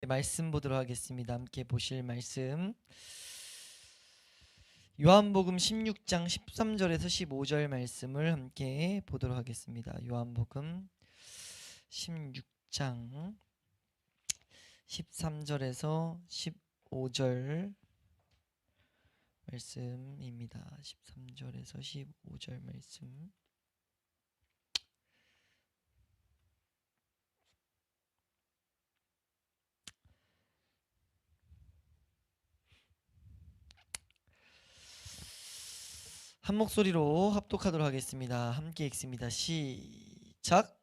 말씀 보도록 하겠습니다. 함께 보실 말씀 요한복음 16장 13절에서 15절 말씀을 함께 보도록 하겠습니다. 요한복음 16장 13절에서 15절 말씀입니다. 13절에서 15절 말씀. 한 목소리로 합독하도록 하겠습니다. 함께 읽습니다. 시작.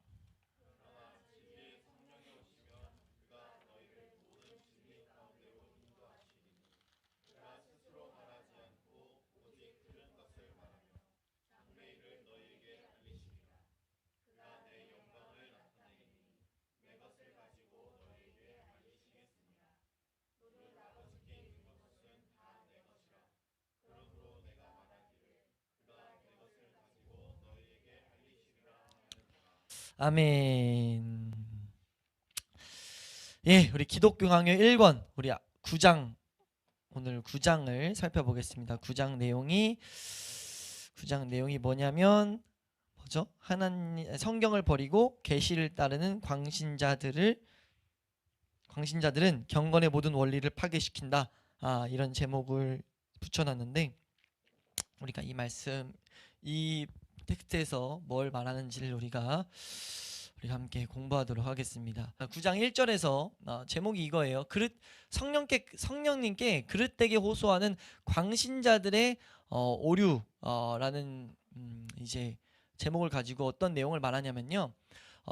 아멘. 예, 우리 기독교 강요 1권 우리 9장 오늘 9장을 살펴보겠습니다. 9장 내용이 뭐냐면 뭐죠? 하나님 성경을 버리고 계시를 따르는 광신자들은 경건의 모든 원리를 파괴시킨다. 이런 제목을 붙여놨는데 우리가 이 말씀 이 텍스트에서 뭘 말하는지를 우리가 함께 공부하도록 하겠습니다. 9장 1절에서 제목이 이거예요. 성령님께 그릇되게 호소하는 광신자들의 오류라는 이제 제목을 가지고 어떤 내용을 말하냐면요.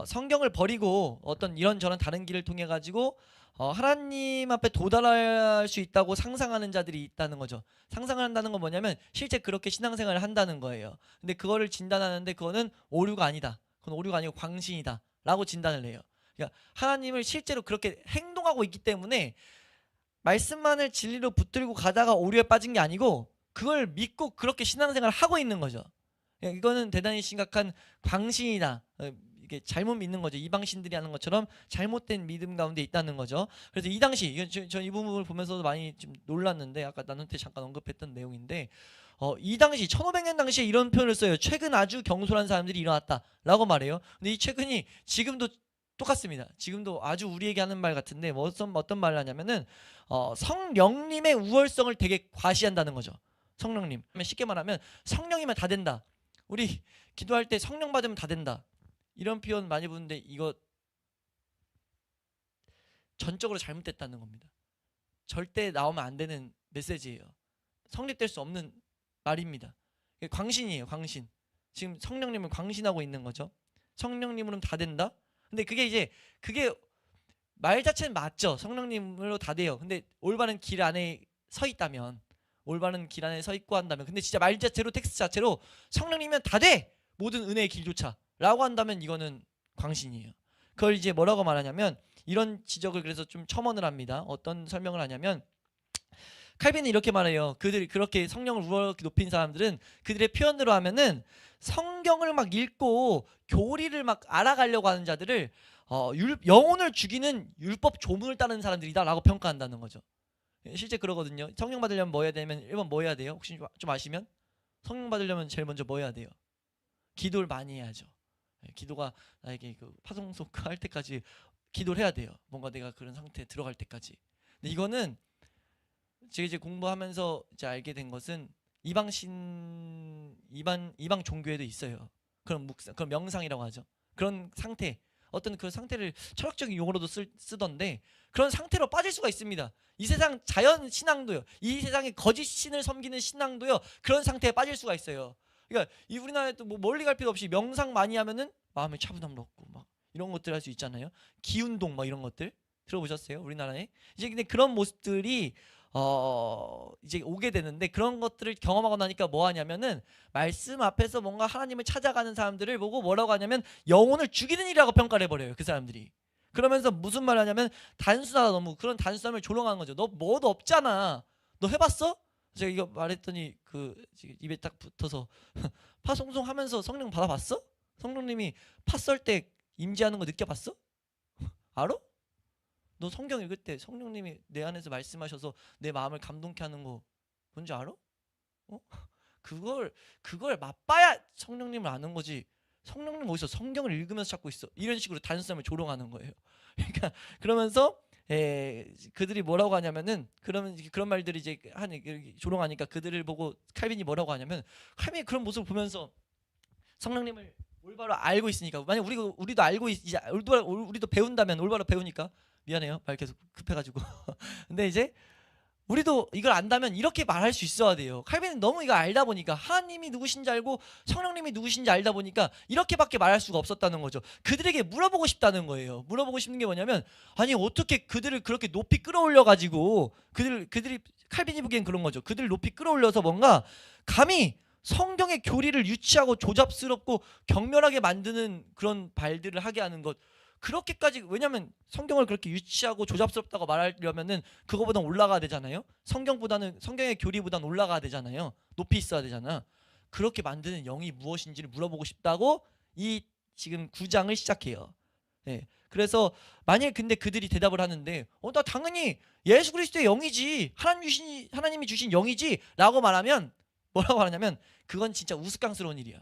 성경을 버리고 어떤 이런저런 다른 길을 통해 가지고 하나님 앞에 도달할 수 있다고 상상하는 자들이 있다는 거죠. 상상을 한다는 건 뭐냐면 실제 그렇게 신앙생활을 한다는 거예요. 근데 그거를 진단하는데 그거는 오류가 아니다. 그건 오류가 아니고 광신이다 라고 진단을 해요. 그러니까 하나님을 실제로 그렇게 행동하고 있기 때문에 말씀만을 진리로 붙들고 가다가 오류에 빠진 게 아니고 그걸 믿고 그렇게 신앙생활을 하고 있는 거죠. 이거는 대단히 심각한 광신이다. 이게 잘못 믿는 거죠. 이방신들이 하는 것처럼 잘못된 믿음 가운데 있다는 거죠. 그래서 이 당시 저 이 부분을 보면서도 많이 좀 놀랐는데 아까 나한테 잠깐 언급했던 내용인데 이 당시 1500년 당시에 이런 표현을 써요. 최근 아주 경솔한 사람들이 일어났다라고 말해요. 근데 이 최근이 지금도 똑같습니다. 지금도 아주 우리에게 하는 말 같은데 어떤 말을 하냐면은 성령님의 우월성을 되게 과시한다는 거죠. 성령님. 쉽게 말하면 성령이면 다 된다. 우리 기도할 때 성령 받으면 다 된다. 이런 표현 많이 보는데 이거 전적으로 잘못됐다는 겁니다. 절대 나오면 안 되는 메시지예요. 성립될 수 없는 말입니다. 광신이에요. 광신. 지금 성령님을 광신하고 있는 거죠. 성령님으로는 다 된다. 근데 그게 말 자체는 맞죠. 성령님으로 다 돼요. 근데 올바른 길 안에 서 있다면 올바른 길 안에 서 있고 한다면 근데 진짜 말 자체로 텍스트 자체로 성령님이면 다 돼. 모든 은혜의 길조차 라고 한다면 이거는 광신이에요. 그걸 이제 뭐라고 말하냐면 이런 지적을 그래서 좀 첨언을 합니다. 어떤 설명을 하냐면 칼빈은 이렇게 말해요. 그들이 그렇게 성령을 우월하게 높인 사람들은 그들의 표현대로 하면은 성경을 막 읽고 교리를 막 알아가려고 하는 자들을 영혼을 죽이는 율법 조문을 따르는 사람들이다 라고 평가한다는 거죠. 실제 그러거든요. 성령 받으려면 뭐 해야 되면 1번 뭐 해야 돼요? 혹시 좀 아시면? 성령 받으려면 제일 먼저 뭐 해야 돼요? 기도를 많이 해야죠. 기도가 나에게 그 파송소크 할 때까지 기도를 해야 돼요. 뭔가 내가 그런 상태에 들어갈 때까지. 근데 이거는 제가 이제 공부하면서 이제 알게 된 것은 이방 종교에도 있어요. 그런 명상이라고 하죠. 그런 상태, 어떤 그 상태를 철학적인 용어로도 쓰던데 그런 상태로 빠질 수가 있습니다. 이 세상 자연 신앙도요. 이 세상에 거짓 신을 섬기는 신앙도요. 그런 상태에 빠질 수가 있어요. 그러니까 이 우리나라에도 뭐 멀리 갈 필요 없이 명상 많이 하면은 마음의 차분함을 얻고 막 이런 것들 할 수 있잖아요. 기운동 막 이런 것들 들어보셨어요? 우리나라에 이제 근데 그런 모습들이 이제 오게 되는데 그런 것들을 경험하고 나니까 뭐 하냐면은 말씀 앞에서 뭔가 하나님을 찾아가는 사람들을 보고 뭐라고 하냐면 영혼을 죽이는 일이라고 평가를 해버려요. 그 사람들이. 그러면서 무슨 말을 하냐면 단순하다 너무 그런 단순함을 조롱하는 거죠. 너 뭐도 없잖아. 너 해봤어? 제가 이거 말했더니 그 입에 딱 붙어서 파송송 하면서 성령 받아봤어? 성령님이 파 썰 때 임재하는 거 느껴봤어? 알아? 너 성경 읽을 때 성령님이 내 안에서 말씀하셔서 내 마음을 감동케 하는 거 뭔지 알아? 어? 그걸 맛봐야 성령님을 아는 거지. 성령님 어디서 성경을 읽으면서 찾고 있어? 이런 식으로 단순함을 조롱하는 거예요. 그러니까 그러면서 그들이 뭐라고 하냐면은 그런 말들이 이제 조롱하니까 그들을 보고 칼빈이 뭐라고 하냐면, 칼빈이 그런 모습을 보면서 성령님을 올바로 알고 있으니까, 만약 우리도 알고 이제 우리도 배운다면, 올바로 배우니까, 미안해요 말 계속 급해가지고 근데 이제 우리도 이걸 안다면 이렇게 말할 수 있어야 돼요. 칼빈은 너무 이거 알다 보니까, 하나님이 누구신지 알고 성령님이 누구신지 알다 보니까 이렇게밖에 말할 수가 없었다는 거죠. 그들에게 물어보고 싶다는 거예요. 물어보고 싶은 게 뭐냐면, 아니 어떻게 그들을 그렇게 높이 끌어올려 가지고 그들이 칼빈이 보기엔 그런 거죠. 그들을 높이 끌어올려서 뭔가 감히 성경의 교리를 유치하고 조잡스럽고 격렬하게 만드는 그런 발들을 하게 하는 것, 그렇게까지. 왜냐면 성경을 그렇게 유치하고 조잡스럽다고 말하려면은 그거보다 올라가야 되잖아요. 성경의 교리보다는 올라가야 되잖아요. 높이 있어야 되잖아. 그렇게 만드는 영이 무엇인지를 물어보고 싶다고 이 지금 9장을 시작해요. 네. 그래서 만일 근데 그들이 대답을 하는데, 나 당연히 예수 그리스도의 영이지, 하나님이 주신 영이지 라고 말하면, 뭐라고 하냐면 그건 진짜 우스꽝스러운 일이야.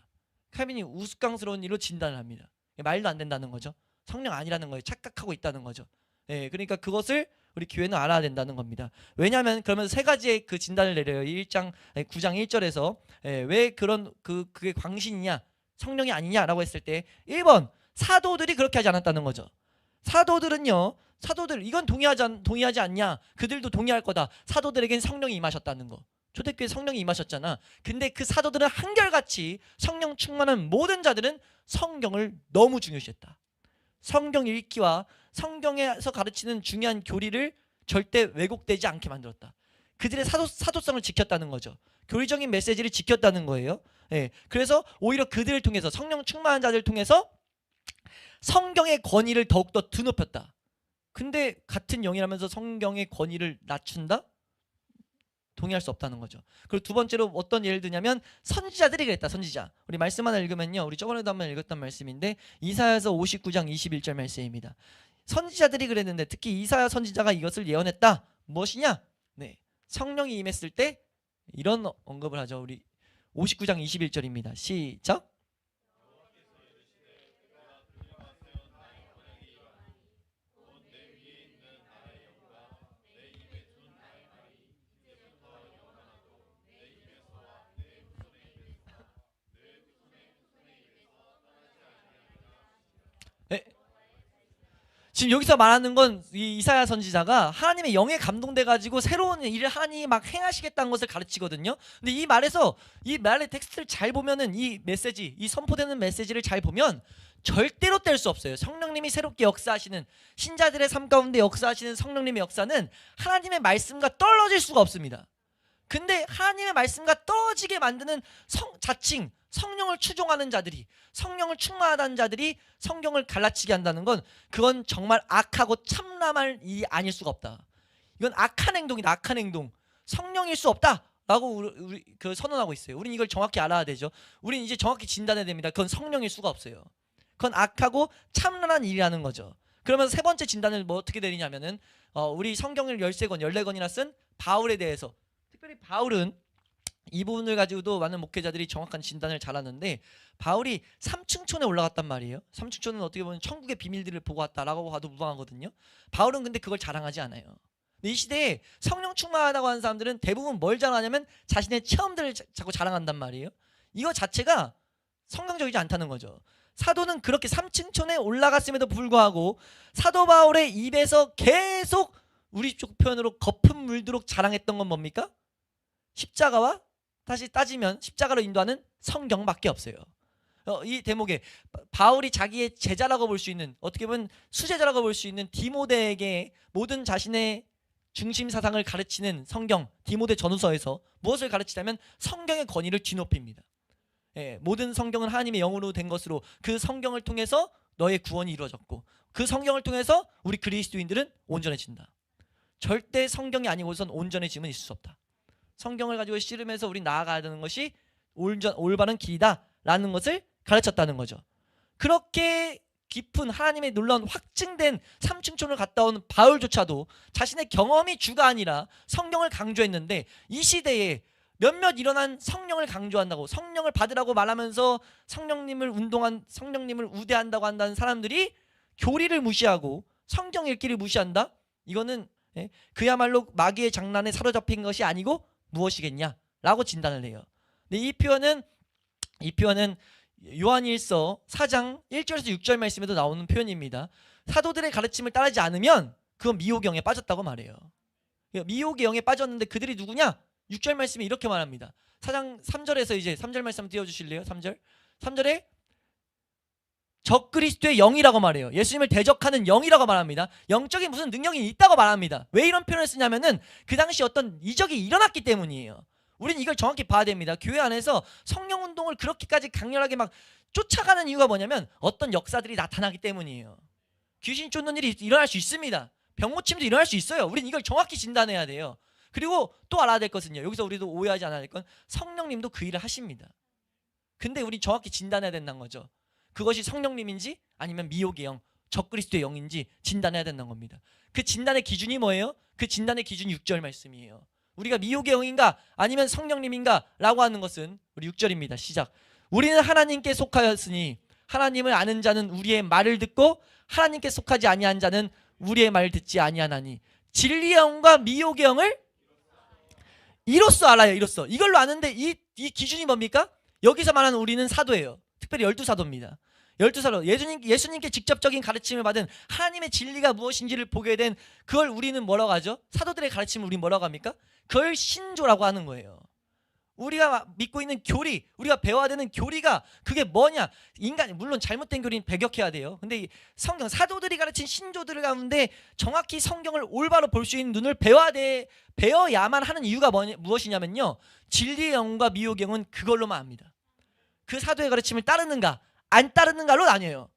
칼빈이 우스꽝스러운 일로 진단을 합니다. 말도 안 된다는 거죠. 성령 아니라는 거예요. 착각하고 있다는 거죠. 그러니까 그것을 우리 교회는 알아야 된다는 겁니다. 왜냐하면 그러면 세 가지의 그 진단을 내려요. 9장 1절에서 왜 그게 광신이냐, 성령이 아니냐라고 했을 때, 1번 사도들이 그렇게 하지 않았다는 거죠. 사도들 이건 동의하지 않냐? 그들도 동의할 거다. 사도들에겐 성령이 임하셨다는 거. 초대교회 성령이 임하셨잖아. 근데 그 사도들은 한결같이 성령 충만한 모든 자들은 성경을 너무 중요시했다. 성경 읽기와 성경에서 가르치는 중요한 교리를 절대 왜곡되지 않게 만들었다. 그들의 사도성을 지켰다는 거죠. 교리적인 메시지를 지켰다는 거예요. 그래서 오히려 그들을 통해서, 성령 충만한 자들을 통해서 성경의 권위를 더욱더 드높였다. 근데 같은 영이라면서 성경의 권위를 낮춘다? 동의할 수 없다는 거죠. 그리고 두 번째로 어떤 예를 드냐면, 선지자들이 그랬다. 선지자. 우리 말씀 하나 읽으면요, 우리 저번에도 한번 읽었던 말씀인데 이사야서 59장 21절 말씀입니다. 선지자들이 그랬는데, 특히 이사야 선지자가 이것을 예언했다. 무엇이냐? 성령이 임했을 때 이런 언급을 하죠. 우리 59장 21절입니다. 시작. 지금 여기서 말하는 건 이 이사야 선지자가 하나님의 영에 감동돼가지고 새로운 일을 하나님이 막 행하시겠다는 것을 가르치거든요. 근데 이 말의 텍스트를 잘 보면은, 이 메시지, 이 선포되는 메시지를 잘 보면 절대로 뗄 수 없어요. 성령님이 새롭게 역사하시는, 신자들의 삶 가운데 역사하시는 성령님의 역사는 하나님의 말씀과 떨어질 수가 없습니다. 근데 하나님의 말씀과 떨어지게 만드는 자칭 성령을 추종하는 자들이, 성령을 충만하다는 자들이 성경을 갈라치게 한다는 건, 그건 정말 악하고 참남할 일이 아닐 수가 없다. 이건 악한 행동이다. 악한 행동. 성령일 수 없다라고 우리 선언하고 있어요. 우린 이걸 정확히 알아야 되죠. 우린 이제 정확히 진단해야 됩니다. 그건 성령일 수가 없어요. 그건 악하고 참난한 일이라는 거죠. 그러면 세 번째 진단은 어떻게 되느냐면은, 우리 성경을 13권, 14권이나 쓴 바울에 대해서, 특별히 바울은 이 부분을 가지고도 많은 목회자들이 정확한 진단을 잘하는데, 바울이 삼층천에 올라갔단 말이에요. 삼층천은 어떻게 보면 천국의 비밀들을 보고 왔다라고 봐도 무방하거든요. 바울은 근데 그걸 자랑하지 않아요. 근데 이 시대에 성령 충만하다고 하는 사람들은 대부분 뭘 자랑하냐면 자신의 체험들을 자꾸 자랑한단 말이에요. 이거 자체가 성경적이지 않다는 거죠. 사도는 그렇게 삼층천에 올라갔음에도 불구하고 사도 바울의 입에서 계속 우리 쪽 표현으로 거품 물도록 자랑했던 건 뭡니까? 십자가와, 다시 따지면 십자가로 인도하는 성경밖에 없어요. 이 대목에 바울이 자기의 제자라고 볼 수 있는, 어떻게 보면 수제자라고 볼 수 있는 디모데에게 모든 자신의 중심 사상을 가르치는 성경, 디모데 전후서에서 무엇을 가르치냐면 성경의 권위를 뒤높입니다. 모든 성경은 하나님의 영으로 된 것으로 그 성경을 통해서 너의 구원이 이루어졌고, 그 성경을 통해서 우리 그리스도인들은 온전해진다. 절대 성경이 아니고선 온전해짐은 있을 수 없다. 성경을 가지고 씨름해서 우리 나아가야 되는 것이 올바른 길이다라는 것을 가르쳤다는 거죠. 그렇게 깊은 하나님의 놀라운 확증된 삼층촌을 갔다 온 바울조차도 자신의 경험이 주가 아니라 성령을 강조했는데, 이 시대에 몇몇 일어난 성령을 강조한다고, 성령을 받으라고 말하면서 성령님을 우대한다고 한다는 사람들이 교리를 무시하고 성경 읽기를 무시한다? 이거는 그야말로 마귀의 장난에 사로잡힌 것이 아니고 무엇이겠냐라고 진단을 해요. 근데 이 표현은 요한일서 4장 1절에서 6절 말씀에도 나오는 표현입니다. 사도들의 가르침을 따르지 않으면 그건 미혹의 영에 빠졌다고 말해요. 미혹의 영에 빠졌는데 그들이 누구냐? 6절 말씀에 이렇게 말합니다. 4장 3절에서 이제 3절 말씀 띄워주실래요? 3절에 적그리스도의 영이라고 말해요. 예수님을 대적하는 영이라고 말합니다. 영적인 무슨 능력이 있다고 말합니다. 왜 이런 표현을 쓰냐면은 그 당시 어떤 이적이 일어났기 때문이에요. 우리는 이걸 정확히 봐야 됩니다. 교회 안에서 성령운동을 그렇게까지 강렬하게 막 쫓아가는 이유가 뭐냐면 어떤 역사들이 나타나기 때문이에요. 귀신 쫓는 일이 일어날 수 있습니다. 병고침도 일어날 수 있어요. 우리는 이걸 정확히 진단해야 돼요. 그리고 또 알아야 될 것은요, 여기서 우리도 오해하지 않아야 될 건 성령님도 그 일을 하십니다. 근데 우리 정확히 진단해야 된다는 거죠. 그것이 성령님인지 아니면 미혹의 영, 적그리스도의 영인지 진단해야 된다는 겁니다. 그 진단의 기준이 뭐예요? 그 진단의 기준이 6절 말씀이에요. 우리가 미혹의 영인가 아니면 성령님인가 라고 하는 것은 우리 6절입니다. 시작. 우리는 하나님께 속하였으니 하나님을 아는 자는 우리의 말을 듣고 하나님께 속하지 아니한 자는 우리의 말을 듣지 아니하나니 진리의 영과 미혹의 영을 이로써 알아요. 이로써. 이걸로 아는데 이 기준이 뭡니까? 여기서 말하는 우리는 사도예요. 특별히 12사도입니다. 12사도, 예수님께 직접적인 가르침을 받은 하나님의 진리가 무엇인지를 보게 된 그걸 우리는 뭐라고 하죠? 사도들의 가르침을 우리는 뭐라고 합니까? 그걸 신조라고 하는 거예요. 우리가 믿고 있는 교리, 우리가 배워야 되는 교리가 그게 뭐냐? 인간이 물론 잘못된 교리는 배격해야 돼요. 근데 이 성경, 사도들이 가르친 신조들 가운데 정확히 성경을 올바로 볼 수 있는 눈을 배워야만 하는 이유가 무엇이냐면요, 진리의 영과 미혹의 영은 그걸로만 압니다. 그 사도의 가르침을 따르는가 안 따르는가로 나뉘어요.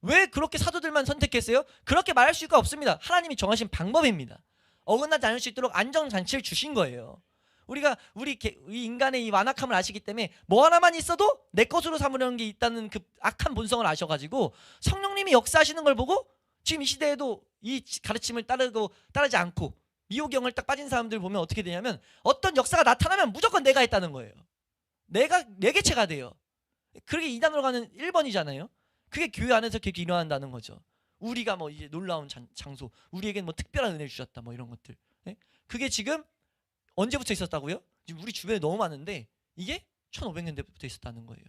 왜 그렇게 사도들만 선택했어요? 그렇게 말할 수가 없습니다. 하나님이 정하신 방법입니다. 어긋나지 않을 수 있도록 안전장치를 주신 거예요. 우리가 우리 인간의 이 완악함을 아시기 때문에 뭐 하나만 있어도 내 것으로 삼으려는 게 있다는 그 악한 본성을 아셔가지고 성령님이 역사하시는 걸 보고 지금 이 시대에도 이 가르침을 따르지 않고 미혹영을 딱 빠진 사람들 보면 어떻게 되냐면 어떤 역사가 나타나면 무조건 내가 했다는 거예요. 내 개체가 돼요. 그게 이단으로 가는 1번이잖아요. 그게 교회 안에서 그렇게 일어난다는 거죠. 우리가 뭐 이제 놀라운 장소, 우리에겐 뭐 특별한 은혜를 주셨다, 뭐 이런 것들. 네? 그게 지금 언제부터 있었다고요? 지금 우리 주변에 너무 많은데 이게 1500년대부터 있었다는 거예요.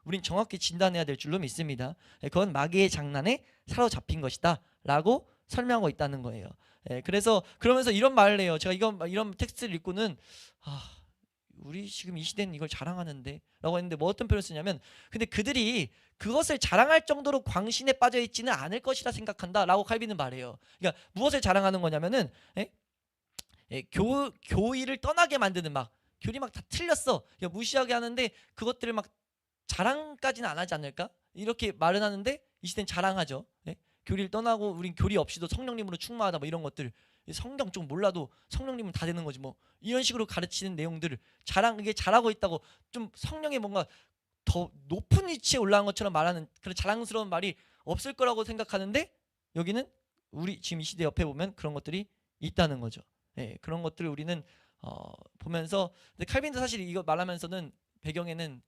우린 정확히 진단해야 될 줄로 믿습니다. 그건 마귀의 장난에 사로잡힌 것이다 라고 설명하고 있다는 거예요. 그러면서 이런 말을 해요. 제가 이런 텍스트를 읽고는 우리 지금 이 시대는 이걸 자랑하는데 라고 했는데 뭐 어떤 표현을 쓰냐면, 근데 그들이 그것을 자랑할 정도로 광신에 빠져 있지는 않을 것이라 생각한다 라고 칼빈은 말해요. 그러니까 무엇을 자랑하는 거냐면은 교의를 떠나게 만드는, 막 교리 막 다 틀렸어, 무시하게 하는데 그것들을 막 자랑까지는 안 하지 않을까? 이렇게 말은 하는데 이 시대는 자랑하죠. 교리를 떠나고 우린 교리 없이도 성령님으로 충만하다, 뭐 이런 것들, 성경 좀 몰라도 성령님은 다 되는 거지, 뭐 이런 식으로 가르치는 내용들을 이게 잘하고 있다고, 좀 성령의 뭔가 더 높은 위치에 올라간 것처럼 말하는 그런 자랑스러운 말이 없을 거라고 생각하는데, 여기는 우리 지금 이 시대 옆에 보면 그런 것들이 있다는 거죠. 그런 것들을 우리는 보면서, 근데 칼빈도 사실 이거 말하면서는 배경에는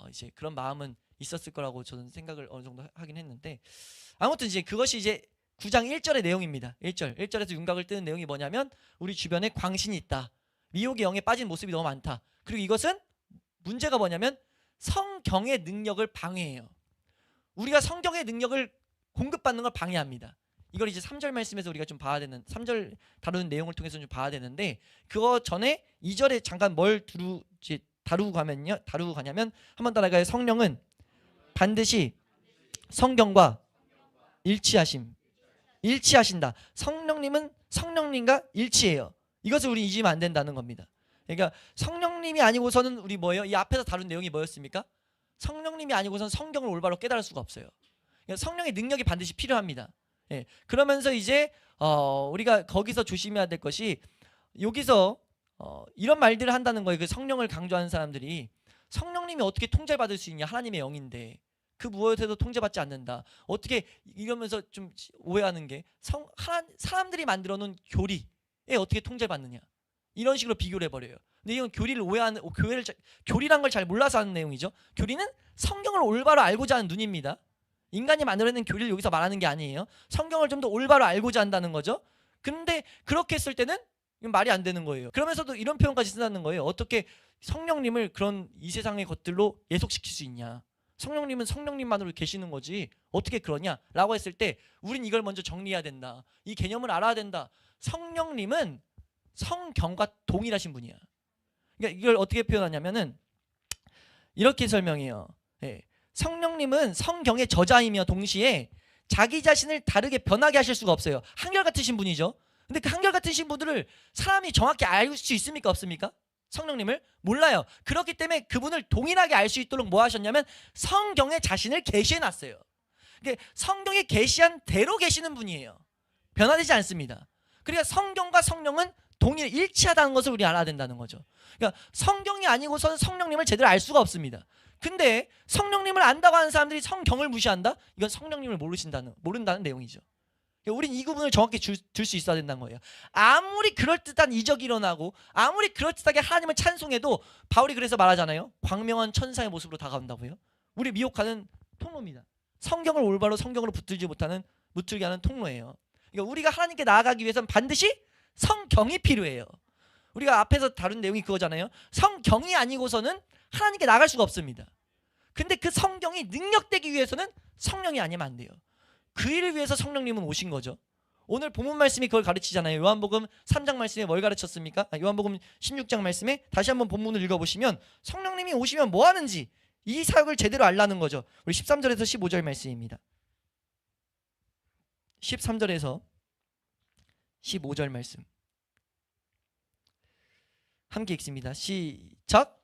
이제 그런 마음은 있었을 거라고 저는 생각을 어느 정도 하긴 했는데, 아무튼 이제 그것이 이제 9장 1절의 내용입니다. 1절에서 윤곽을 뜨는 내용이 뭐냐면, 우리 주변에 광신이 있다, 미혹의 영에 빠진 모습이 너무 많다. 그리고 이것은 문제가 뭐냐면 성경의 능력을 방해해요. 우리가 성경의 능력을 공급받는 걸 방해합니다. 이걸 이제 3절 말씀에서 우리가 좀 봐야 되는, 3절 다루는 내용을 통해서 좀 봐야 되는데, 그거 전에 2절에 잠깐 뭘 다루고 가냐면 한번 따라가요. 성령은 반드시 성경과 일치하신다. 성령님은 성령님과 일치해요. 이것을 우리 잊으면 안 된다는 겁니다. 그러니까 성령님이 아니고서는 우리 뭐예요? 이 앞에서 다룬 내용이 뭐였습니까? 성령님이 아니고서는 성경을 올바로 깨달을 수가 없어요. 그러니까 성령의 능력이 반드시 필요합니다. 그러면서 이제 우리가 거기서 조심해야 될 것이, 여기서 이런 말들을 한다는 거예요. 그 성령을 강조하는 사람들이 성령님이 어떻게 통제받을 수 있냐, 하나님의 영인데 그 무엇에도 통제받지 않는다. 어떻게 이러면서 좀 오해하는 게 사람들이 만들어 놓은 교리에 어떻게 통제받느냐 이런 식으로 비교를 해버려요. 근데 이건 교리란 걸 잘 몰라서 하는 내용이죠. 교리는 성경을 올바로 알고자 하는 눈입니다. 인간이 만들어낸 교리를 여기서 말하는 게 아니에요. 성경을 좀 더 올바로 알고자 한다는 거죠. 근데 그렇게 했을 때는 이건 말이 안 되는 거예요. 그러면서도 이런 표현까지 쓴다는 거예요. 어떻게 성령님을 그런 이 세상의 것들로 예속시킬 수 있냐. 성령님은 성령님만으로 계시는 거지 어떻게 그러냐 라고 했을 때 우린 이걸 먼저 정리해야 된다. 이 개념을 알아야 된다. 성령님은 성경과 동일하신 분이야. 그러니까 이걸 어떻게 표현하냐면은 이렇게 설명해요. 성령님은 성경의 저자이며 동시에 자기 자신을 다르게 변하게 하실 수가 없어요. 한결같으신 분이죠. 근데 그 한결같으신 분들을 사람이 정확히 알 수 있습니까 없습니까? 성령님을 몰라요. 그렇기 때문에 그분을 동일하게 알 수 있도록 뭐 하셨냐면 성경에 자신을 계시해 놨어요. 그러니까 성경에 계시한 대로 계시는 분이에요. 변화되지 않습니다. 그러니까 성경과 성령은 동일 일치하다는 것을 우리 알아야 된다는 거죠. 그러니까 성경이 아니고서는 성령님을 제대로 알 수가 없습니다. 근데 성령님을 안다고 하는 사람들이 성경을 무시한다? 이건 성령님을 모른다는 내용이죠. 우린 이 구분을 정확히 들 수 있어야 된다는 거예요. 아무리 그럴듯한 이적이 일어나고 아무리 그럴듯하게 하나님을 찬송해도 바울이 그래서 말하잖아요. 광명한 천사의 모습으로 다가온다고요. 우리 미혹하는 통로입니다. 성경을 올바로 성경으로 붙들게 하는 통로예요. 그러니까 우리가 하나님께 나아가기 위해서는 반드시 성경이 필요해요. 우리가 앞에서 다룬 내용이 그거잖아요. 성경이 아니고서는 하나님께 나갈 수가 없습니다. 근데 그 성경이 능력되기 위해서는 성령이 아니면 안 돼요. 그 일을 위해서 성령님은 오신 거죠. 오늘 본문 말씀이 그걸 가르치잖아요. 요한복음 3장 말씀에 뭘 가르쳤습니까? 요한복음 16장 말씀에 다시 한번 본문을 읽어보시면 성령님이 오시면 뭐 하는지 이 사역을 제대로 알라는 거죠. 우리 13절에서 15절 말씀입니다. 13절에서 15절 말씀 함께 읽습니다. 시작.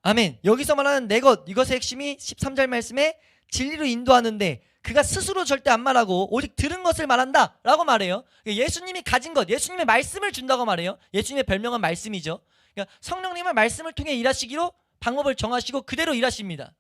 아멘. 여기서 말하는 내 것, 이것의 핵심이 13절 말씀에 진리로 인도하는데 그가 스스로 절대 안 말하고 오직 들은 것을 말한다 라고 말해요. 예수님이 가진 것, 예수님의 말씀을 준다고 말해요. 예수님의 별명은 말씀이죠. 그러니까 성령님은 말씀을 통해 일하시기로 방법을 정하시고 그대로 일하십니다.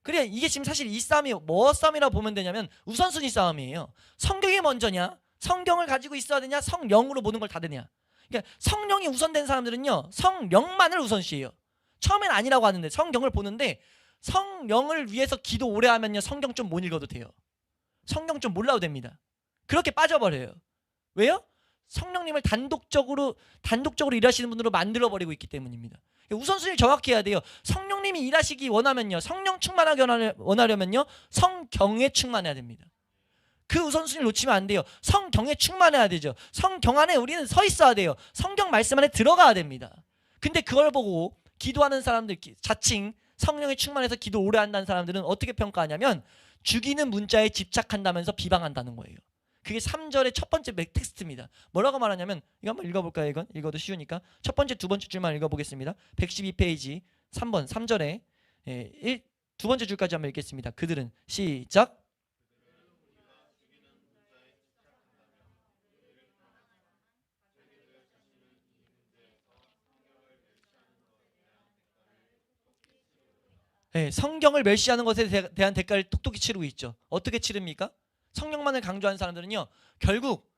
그래, 이게 지금 사실 이 싸움이 뭐 싸움이라고 보면 되냐면 우선순위 싸움이에요. 성경이 먼저냐, 성경을 가지고 있어야 되냐, 성령으로 모든 걸 다 되냐. 그러니까 성령이 우선된 사람들은요 성령만을 우선시해요. 처음엔 아니라고 하는데 성경을 보는데 성령을 위해서 기도 오래 하면요 성경 좀 못 읽어도 돼요. 성경 좀 몰라도 됩니다. 그렇게 빠져버려요. 왜요? 성령님을 단독적으로 일하시는 분으로 만들어버리고 있기 때문입니다. 우선순위를 정확히 해야 돼요. 성령님이 일하시기 원하면요 성령 충만하게 원하려면요 성경에 충만해야 됩니다. 그 우선순위를 놓치면 안 돼요. 성경에 충만해야 되죠. 성경 안에 우리는 서 있어야 돼요. 성경 말씀 안에 들어가야 됩니다. 근데 그걸 보고 기도하는 사람들, 자칭 성령에 충만해서 기도 오래 한다는 사람들은 어떻게 평가하냐면 죽이는 문자에 집착한다면서 비방한다는 거예요. 그게 3절의 첫 번째 텍스트입니다. 뭐라고 말하냐면 이거 한번 읽어볼까요? 이건 읽어도 쉬우니까 첫 번째 두 번째 줄만 읽어보겠습니다. 112페이지 3번 3절에 두 번째 줄까지 한번 읽겠습니다. 그들은 시작. 네, 성경을 멸시하는 것에 대한 대가를 톡톡히 치르고 있죠. 어떻게 치릅니까? 성령만을 강조하는 사람들은요 결국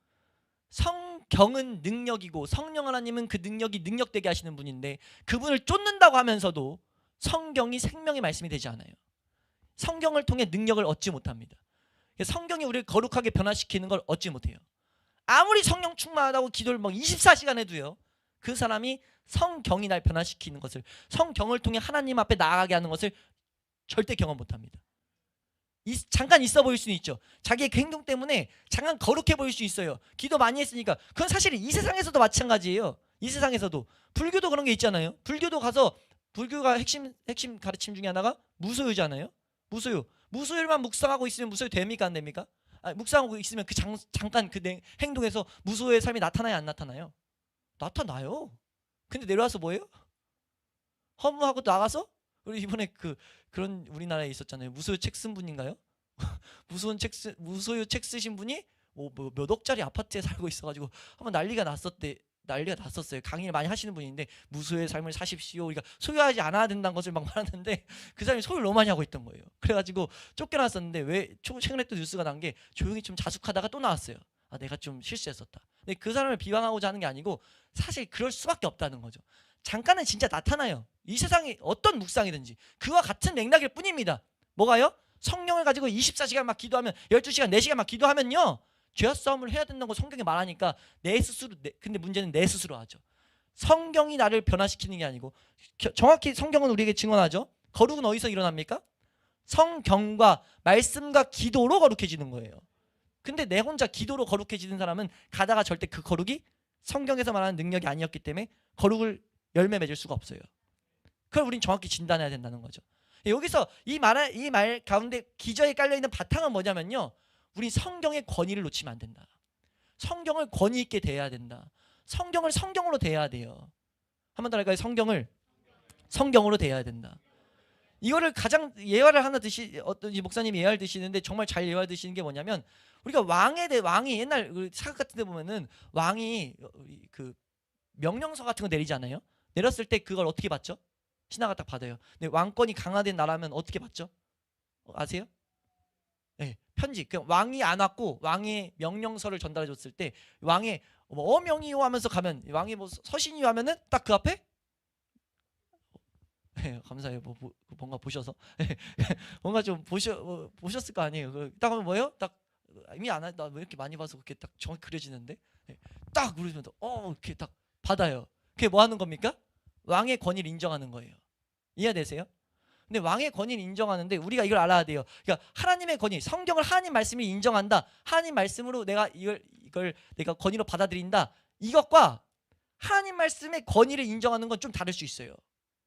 성경은 능력이고 성령 하나님은 그 능력이 능력되게 하시는 분인데 그분을 쫓는다고 하면서도 성경이 생명의 말씀이 되지 않아요. 성경을 통해 능력을 얻지 못합니다. 성경이 우리를 거룩하게 변화시키는 걸 얻지 못해요. 아무리 성령 충만하다고 기도를 24시간 해도요 그 사람이 성경이 날 변화시키는 것을, 성경을 통해 하나님 앞에 나아가게 하는 것을 절대 경험 못합니다. 잠깐 있어 보일 수는 있죠. 자기의 그 행동 때문에 잠깐 거룩해 보일 수 있어요. 기도 많이 했으니까. 그건 사실 이 세상에서도 마찬가지예요. 이 세상에서도. 불교도 그런 게 있잖아요. 불교도 가서 불교가 핵심 가르침 중에 하나가 무소유잖아요. 무소유만 묵상하고 있으면 무소유 됩니까 안 됩니까? 묵상하고 있으면 그 잠깐 그 행동에서 무소유의 삶이 나타나요, 안 나타나요? 나타나요. 근데 내려와서 뭐예요? 허무하고 나가서 우리 이번에 그런 우리나라에 있었잖아요. 무소유 책 쓴 분인가요? 무소유 책 쓰신 분이 몇 억짜리 아파트에 살고 있어가지고 한번 난리가 났었어요. 강의를 많이 하시는 분인데 무소유의 삶을 사십시오. 우리가 소유하지 않아야 된다는 것을 막 말하는데 그 사람이 소유를 너무 많이 하고 있던 거예요. 그래가지고 쫓겨났었는데 왜 최근에 또 뉴스가 난 게 조용히 좀 자숙하다가 또 나왔어요. 내가 좀 실수했었다. 근데 그 사람을 비방하고자 하는 게 아니고 사실 그럴 수밖에 없다는 거죠. 잠깐은 진짜 나타나요. 이 세상에 어떤 묵상이든지 그와 같은 맥락일 뿐입니다. 뭐가요? 성령을 가지고 24시간 막 기도하면 12시간 4시간 막 기도하면요 죄와 싸움을 해야 된다고 성경에 말하니까 내 스스로 근데 문제는 내 스스로 하죠. 성경이 나를 변화시키는 게 아니고 정확히 성경은 우리에게 증언하죠. 거룩은 어디서 일어납니까? 성경과 말씀과 기도로 거룩해지는 거예요. 근데 내 혼자 기도로 거룩해지는 사람은 가다가 절대 그 거룩이 성경에서 말하는 능력이 아니었기 때문에 거룩을 열매 맺을 수가 없어요. 그걸 우린 정확히 진단해야 된다는 거죠. 여기서 이 말 가운데 기저에 깔려있는 바탕은 뭐냐면요, 우리 성경의 권위를 놓치면 안 된다. 성경을 권위 있게 대해야 된다. 성경을 성경으로 대해야 돼요. 한 번 더 할까요? 성경을 성경으로 대해야 된다. 이거를 가장 예화를 하나 어떤 목사님이 예화를 드시는데 정말 잘 예화를 드시는 게 뭐냐면, 우리가 왕이 옛날 사극 같은 데 보면은 왕이 그 명령서 같은 거 내리잖아요. 내렸을 때 그걸 어떻게 받죠? 신하가 딱 받아요. 근데 왕권이 강화된 나라면 어떻게 받죠? 아세요? 네, 편지. 그 왕이 안 왔고 왕의 명령서를 전달해 줬을 때 왕의 어명이요 하면서 가면, 왕이 서신이요 하면은 딱 그 앞에 네, 감사해요. 뭔가 보셔서 뭔가 좀 보셨을 거 아니에요. 딱 하면 뭐예요? 딱 이미 안 나 왜 이렇게 많이 봐서 그렇게 딱 정확히 그려지는데, 네, 딱 누르면 이렇게 딱 받아요. 그게 뭐 하는 겁니까? 왕의 권위를 인정하는 거예요. 이해되세요? 근데 왕의 권위를 인정하는데 우리가 이걸 알아야 돼요. 그러니까 하나님의 권위, 성경을 하나님 말씀을 인정한다. 하나님 말씀으로 내가 이걸 내가 권위로 받아들인다. 이것과 하나님 말씀의 권위를 인정하는 건 좀 다를 수 있어요.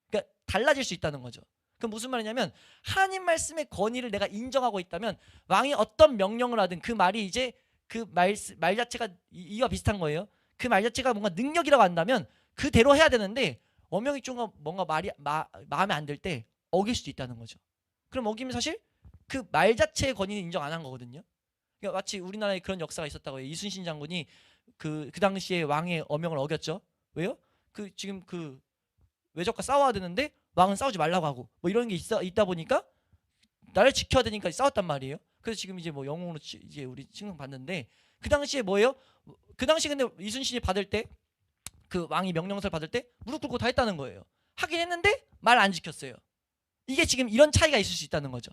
그러니까 달라질 수 있다는 거죠. 그럼 무슨 말이냐면, 하나님 말씀의 권위를 내가 인정하고 있다면 왕이 어떤 명령을 하든 그 말이 이제 그 말 자체가 이와 비슷한 거예요. 그 말 자체가 뭔가 능력이라고 한다면 그대로 해야 되는데, 어명이 좀 뭔가 말이 마음에 안 들 때 어길 수도 있다는 거죠. 그럼 어기면 사실 그 말 자체의 권위는 인정 안 한 거거든요. 그러니까 마치 우리나라에 그런 역사가 있었다고 해요. 이순신 장군이 그 당시에 왕의 어명을 어겼죠. 왜요? 지금 외적과 싸워야 되는데 왕은 싸우지 말라고 하고 뭐 이런 게 있다 보니까 나를 지켜야 되니까 싸웠단 말이에요. 그래서 지금 이제 뭐 영웅으로 이제 우리 칭송받는데, 그 당시에 뭐예요? 그 당시 근데 이순신이 받을 때, 그 왕이 명령서를 받을 때 무릎 꿇고 다 했다는 거예요. 하긴 했는데 말 안 지켰어요. 이게 지금 이런 차이가 있을 수 있다는 거죠.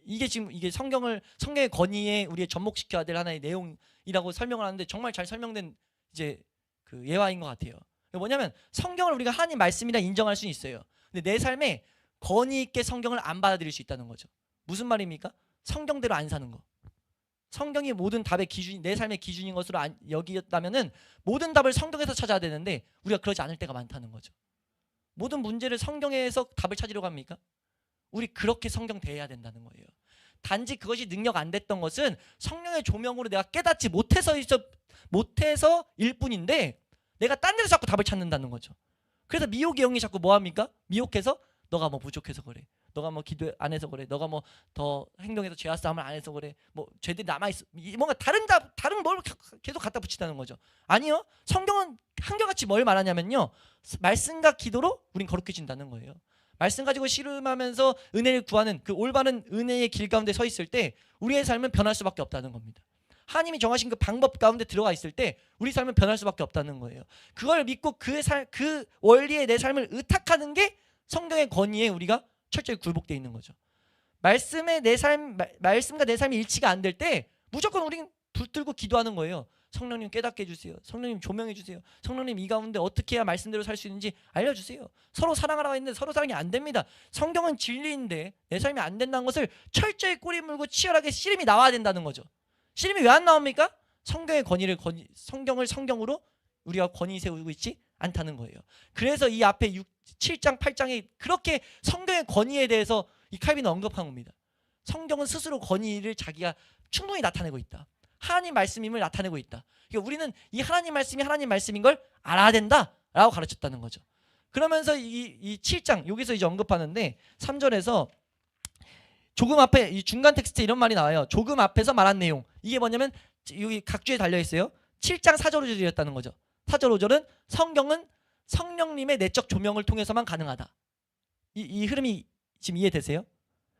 이게 지금 성경의 권위에 우리의 접목시켜야 될 하나의 내용이라고 설명을 하는데 정말 잘 설명된 이제 그 예화인 것 같아요. 뭐냐면, 성경을 우리가 하나님 말씀이라 인정할 수는 있어요. 근데 내 삶에 권위 있게 성경을 안 받아들일 수 있다는 거죠. 무슨 말입니까? 성경대로 안 사는 거. 성경이 모든 답의 기준이, 내 삶의 기준인 것으로 여기었다면은 모든 답을 성경에서 찾아야 되는데 우리가 그러지 않을 때가 많다는 거죠. 모든 문제를 성경에서 답을 찾으려고 합니까? 우리 그렇게 성경 대해야 된다는 거예요. 단지 그것이 능력 안 됐던 것은 성령의 조명으로 내가 깨닫지 못해서일 뿐인데, 내가 딴 데서 자꾸 답을 찾는다는 거죠. 그래서 미혹의 영이 자꾸 뭐 합니까? 미혹해서 너가 뭐 부족해서 그래, 너가 뭐 기도 안 해서 그래, 너가 뭐 더 행동에서 죄와 싸움을 안 해서 그래, 뭐 죄들이 남아있어, 뭔가 다른 뭘 계속 갖다 붙이다는 거죠. 아니요, 성경은 한결같이 뭘 말하냐면요, 말씀과 기도로 우린 거룩해진다는 거예요. 말씀 가지고 씨름하면서 은혜를 구하는 그 올바른 은혜의 길 가운데 서 있을 때 우리의 삶은 변할 수밖에 없다는 겁니다. 하나님이 정하신 그 방법 가운데 들어가 있을 때 우리 삶은 변할 수밖에 없다는 거예요. 그걸 믿고 그 원리에 내 삶을 의탁하는 게 성경의 권위에 우리가 철저히 굴복되어 있는 거죠. 말씀과 내 삶이 일치가 안 될 때 무조건 우린 붙들고 기도하는 거예요. 성령님 깨닫게 해주세요. 성령님 조명해 주세요. 성령님 이 가운데 어떻게 해야 말씀대로 살 수 있는지 알려주세요. 서로 사랑하라고 했는데 서로 사랑이 안 됩니다. 성경은 진리인데 내 삶이 안 된다는 것을 철저히 꼬리 물고 치열하게 씨름이 나와야 된다는 거죠. 씨름이 왜 안 나옵니까? 성경의 성경을 성경으로 우리가 권위 세우고 있지 않다는 거예요. 그래서 이 앞에 7장 8장에 그렇게 성경의 권위에 대해서 이 칼빈은 언급한 겁니다. 성경은 스스로 권위를 자기가 충분히 나타내고 있다. 하나님 말씀임을 나타내고 있다. 그러니까 우리는 이 하나님 말씀이 하나님 말씀인 걸 알아야 된다라고 가르쳤다는 거죠. 그러면서 이 7장 여기서 이제 언급하는데 3절에서 조금 앞에 이 중간 텍스트에 이런 말이 나와요. 조금 앞에서 말한 내용. 이게 뭐냐면 여기 각주에 달려 있어요. 7장 4절 5절이었다는 거죠. 4절 5절은 성경은 성령님의 내적 조명을 통해서만 가능하다. 이 흐름이 지금 이해되세요?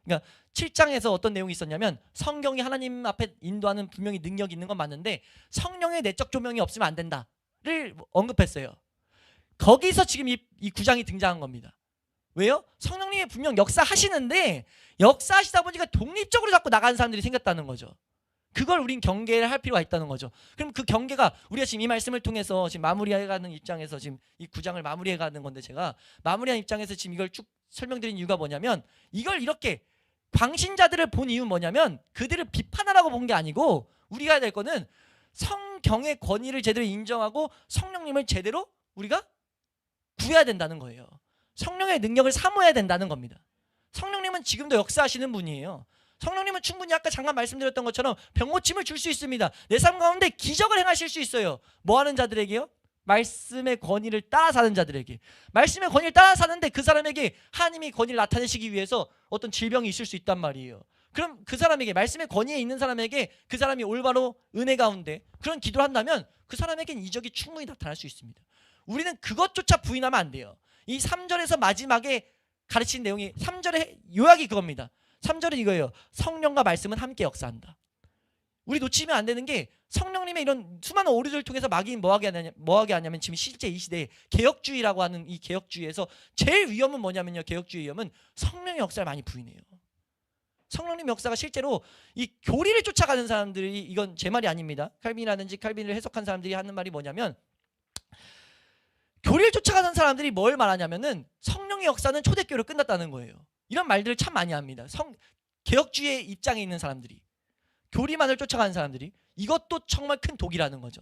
그러니까 7장에서 어떤 내용이 있었냐면 성경이 하나님 앞에 인도하는 분명히 능력이 있는 건 맞는데 성령의 내적 조명이 없으면 안 된다를 언급했어요. 거기서 지금 이 9장이 등장한 겁니다. 왜요? 성령님이 분명 역사하시는데 역사하시다 보니까 독립적으로 자꾸 나가는 사람들이 생겼다는 거죠. 그걸 우린 경계를 할 필요가 있다는 거죠. 그럼 그 경계가 우리가 지금 이 말씀을 통해서 지금 마무리해가는 입장에서 지금 이 9장을 마무리해가는 건데 제가 마무리한 입장에서 지금 이걸 쭉 설명드린 이유가 뭐냐면 이걸 이렇게 광신자들을 본 이유는 뭐냐면 그들을 비판하라고 본 게 아니고 우리가 해야 될 거는 성경의 권위를 제대로 인정하고 성령님을 제대로 우리가 구해야 된다는 거예요. 성령의 능력을 사모해야 된다는 겁니다. 성령님은 지금도 역사하시는 분이에요. 성령님은 충분히 아까 잠깐 말씀드렸던 것처럼 병고침을 줄 수 있습니다. 내 삶 가운데 기적을 행하실 수 있어요. 뭐 하는 자들에게요? 말씀의 권위를 따라 사는 자들에게. 말씀의 권위를 따라 사는데 그 사람에게 하나님이 권위를 나타내시기 위해서 어떤 질병이 있을 수 있단 말이에요. 그럼 그 사람에게 말씀의 권위에 있는 사람에게 그 사람이 올바로 은혜 가운데 그런 기도를 한다면 그 사람에게는 이적이 충분히 나타날 수 있습니다. 우리는 그것조차 부인하면 안 돼요. 이 3절에서 마지막에 가르친 내용이 3절의 요약이 그겁니다. 3절은 이거예요. 성령과 말씀은 함께 역사한다. 우리 놓치면 안 되는 게 성령님의 이런 수많은 오류들을 통해서 마귀는 뭐하게 하냐면 지금 실제 이 시대에 개혁주의라고 하는 이 개혁주의에서 제일 위험은 뭐냐면요. 개혁주의 위험은 성령의 역사를 많이 부인해요. 성령님 역사가 실제로 이 교리를 쫓아가는 사람들이 이건 제 말이 아닙니다. 칼빈이라든지 칼빈을 해석한 사람들이 하는 말이 뭐냐면 교리를 쫓아가는 사람들이 뭘 말하냐면은 성령의 역사는 초대교회로 끝났다는 거예요. 이런 말들을 참 많이 합니다. 개혁주의의 입장에 있는 사람들이 교리만을 쫓아가는 사람들이 이것도 정말 큰 독이라는 거죠.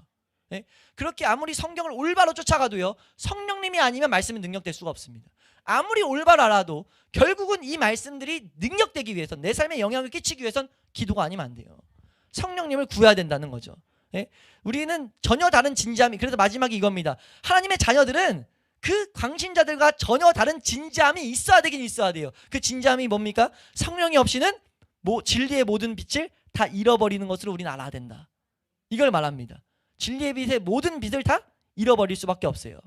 네? 그렇게 아무리 성경을 올바로 쫓아가도요 성령님이 아니면 말씀은 능력될 수가 없습니다. 아무리 올바로 알아도 결국은 이 말씀들이 능력되기 위해선 내 삶에 영향을 끼치기 위해선 기도가 아니면 안 돼요. 성령님을 구해야 된다는 거죠. 네? 우리는 전혀 다른 진지함이 그래서 마지막이 이겁니다. 하나님의 자녀들은 그 광신자들과 전혀 다른 진지함이 있어야 되긴 있어야 돼요. 그 진지함이 뭡니까? 성령이 없이는 진리의 모든 빛을 다 잃어버리는 것으로 우리는 알아야 된다. 이걸 말합니다. 진리의 빛의 모든 빛을 다 잃어버릴 수밖에 없어요.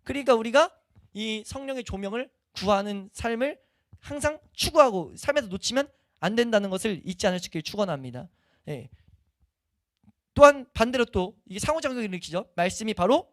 그러니까 우리가 이 성령의 조명을 구하는 삶을 항상 추구하고 삶에서 놓치면 안 된다는 것을 잊지 않을 수 있기를 축원합니다. 예. 또한 반대로 또 이게 상호작용을 일으키죠. 말씀이 바로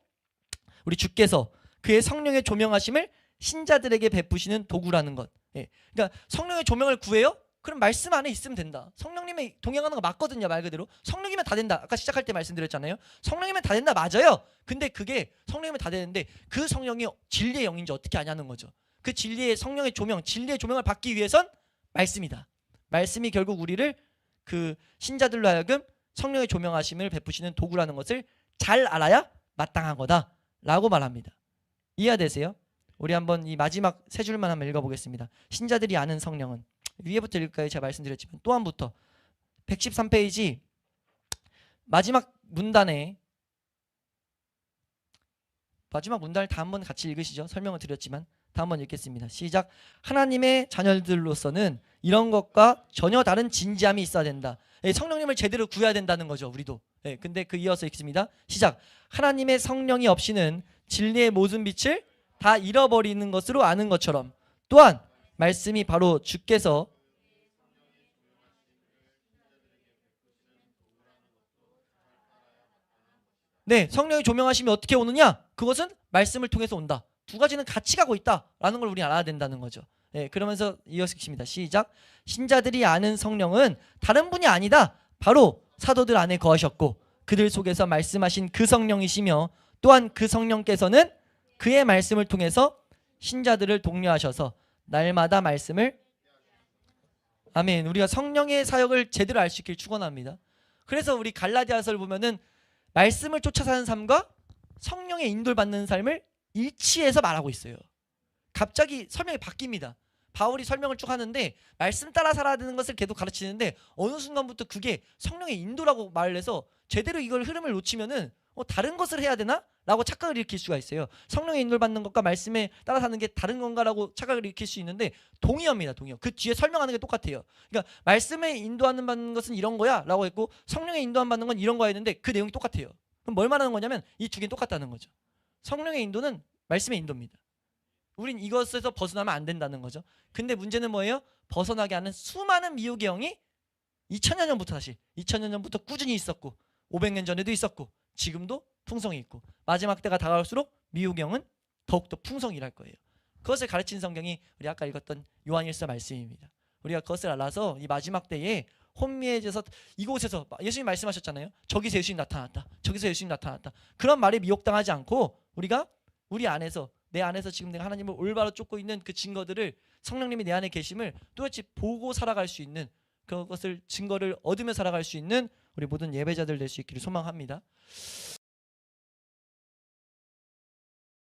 우리 주께서 그의 성령의 조명하심을 신자들에게 베푸시는 도구라는 것. 예. 그러니까 성령의 조명을 구해요? 그럼 말씀 안에 있으면 된다. 성령님이 동행하는 거 맞거든요. 말 그대로. 성령이면 다 된다. 아까 시작할 때 말씀드렸잖아요. 성령이면 다 된다. 맞아요. 근데 그게 성령이면 다 되는데 그 성령이 진리의 영인지 어떻게 아냐는 거죠. 그 진리의 성령의 조명, 진리의 조명을 받기 위해선 말씀이다. 말씀이 결국 우리를 그 신자들로 하여금 성령의 조명하심을 베푸시는 도구라는 것을 잘 알아야 마땅한 거다라고 말합니다. 이해되세요? 우리 한번 이 마지막 세 줄만 한번 읽어보겠습니다. 신자들이 아는 성령은 위에부터 읽을까요? 제가 말씀드렸지만 또 한부터 113페이지 마지막 문단을 다 한번 같이 읽으시죠. 설명을 드렸지만 다 한번 읽겠습니다. 시작. 하나님의 자녀들로서는 이런 것과 전혀 다른 진지함이 있어야 된다. 성령님을 제대로 구해야 된다는 거죠. 우리도. 근데 그 이어서 읽습니다. 시작. 하나님의 성령이 없이는 진리의 모든 빛을 다 잃어버리는 것으로 아는 것처럼 또한 말씀이 바로 주께서 성령이 조명하심이 어떻게 오느냐? 그것은 말씀을 통해서 온다. 두 가지는 같이 가고 있다라는 걸 우리 알아야 된다는 거죠. 그러면서 이어서 읽습니다. 시작. 신자들이 아는 성령은 다른 분이 아니다. 바로 사도들 안에 거하셨고 그들 속에서 말씀하신 그 성령이시며 또한 그 성령께서는 그의 말씀을 통해서 신자들을 독려하셔서 날마다 말씀을 아멘. 우리가 성령의 사역을 제대로 알 수 있길 축원합니다. 그래서 우리 갈라디아서를 보면은 말씀을 쫓아 사는 삶과 성령의 인도를 받는 삶을 일치해서 말하고 있어요. 갑자기 설명이 바뀝니다. 바울이 설명을 쭉 하는데 말씀 따라 살아야 되는 것을 계속 가르치는데 어느 순간부터 그게 성령의 인도라고 말을 해서 제대로 이걸 흐름을 놓치면은 다른 것을 해야 되나? 라고 착각을 일으킬 수가 있어요. 성령의 인도를 받는 것과 말씀에 따라 사는 게 다른 건가라고 착각을 일으킬 수 있는데 동의어입니다. 동의어. 그 뒤에 설명하는 게 똑같아요. 그러니까 말씀에 인도하는 받는 것은 이런 거야 라고 했고 성령의 인도함 받는 건 이런 거야 했는데 그 내용이 똑같아요. 그럼 뭘 말하는 거냐면 이 두 개는 똑같다는 거죠. 성령의 인도는 말씀의 인도입니다. 우린 이것에서 벗어나면 안 된다는 거죠. 근데 문제는 뭐예요? 벗어나게 하는 수많은 미혹의 영이 2000년 전부터 다시 2000년 전부터 꾸준히 있었고 500년 전에도 있었고 지금도 풍성히 있고 마지막 때가 다가올수록 미혹의 영은 더욱더 풍성히 일할 거예요. 그것을 가르친 성경이 우리 아까 읽었던 요한일서 말씀입니다. 우리가 그것을 알아서 이 마지막 때에 혼미해져서 이곳에서 예수님 말씀하셨잖아요. 저기서 예수님 나타났다. 저기서 예수님 나타났다. 그런 말에 미혹당하지 않고 우리가 우리 안에서 내 안에서 지금 내가 하나님을 올바로 쫓고 있는 그 증거들을 성령님이 내 안에 계심을 또다시 보고 살아갈 수 있는 그것을 증거를 얻으며 살아갈 수 있는 우리 모든 예배자들 될 수 있기를 소망합니다.